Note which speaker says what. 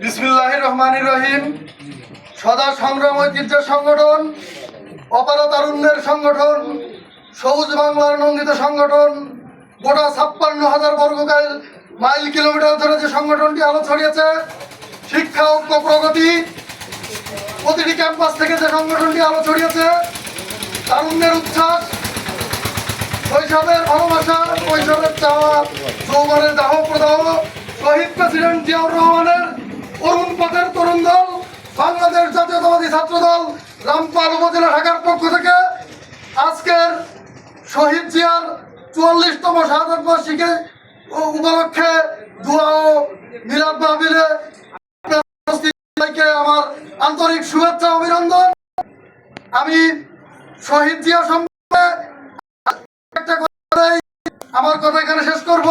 Speaker 1: বিসমিল্লাহির রহমানির রহিম। সদা সংগ্রাম ঐতিহ্যের সংগঠন, অপার তারুণ্যের সংগঠন, সবুজ বাংলার নন্দিত সংগঠন, গোটা 56,000 বর্গ মাইল কিলোমিটার ধরে যে সংগঠনটি আলো ছড়িয়েছে, শিক্ষা ঐক্য প্রগতি, প্রতিটি ক্যাম্পাস থেকে যে সংগঠনটি আলো ছড়িয়েছে, তারুণ্যের উচ্ছ্বাস, শৈশবের ভালোবাসা, কৈশোরের চাওয়া, যৌবনের দাহ প্রদাহ, শহীদ প্রেসিডেন্ট জিয়াউর রহমানের অরুণ পথের তরুণ দল, বাংলাদেশ জাতীয়তাবাদী ছাত্র দল, রামপাল উপজেলা ঢাকার পক্ষ থেকে আজকের শহীদ জিয়ার 44তম শাহাদাত বার্ষিকী উপলক্ষে দোয়া ও মিলাদ মাহফিলে আমার আন্তরিক শুভেচ্ছা অভিনন্দন। আমি শহীদ জিয়া সম্পর্কে একটা কথা আমার কথা এখানে শেষ করব।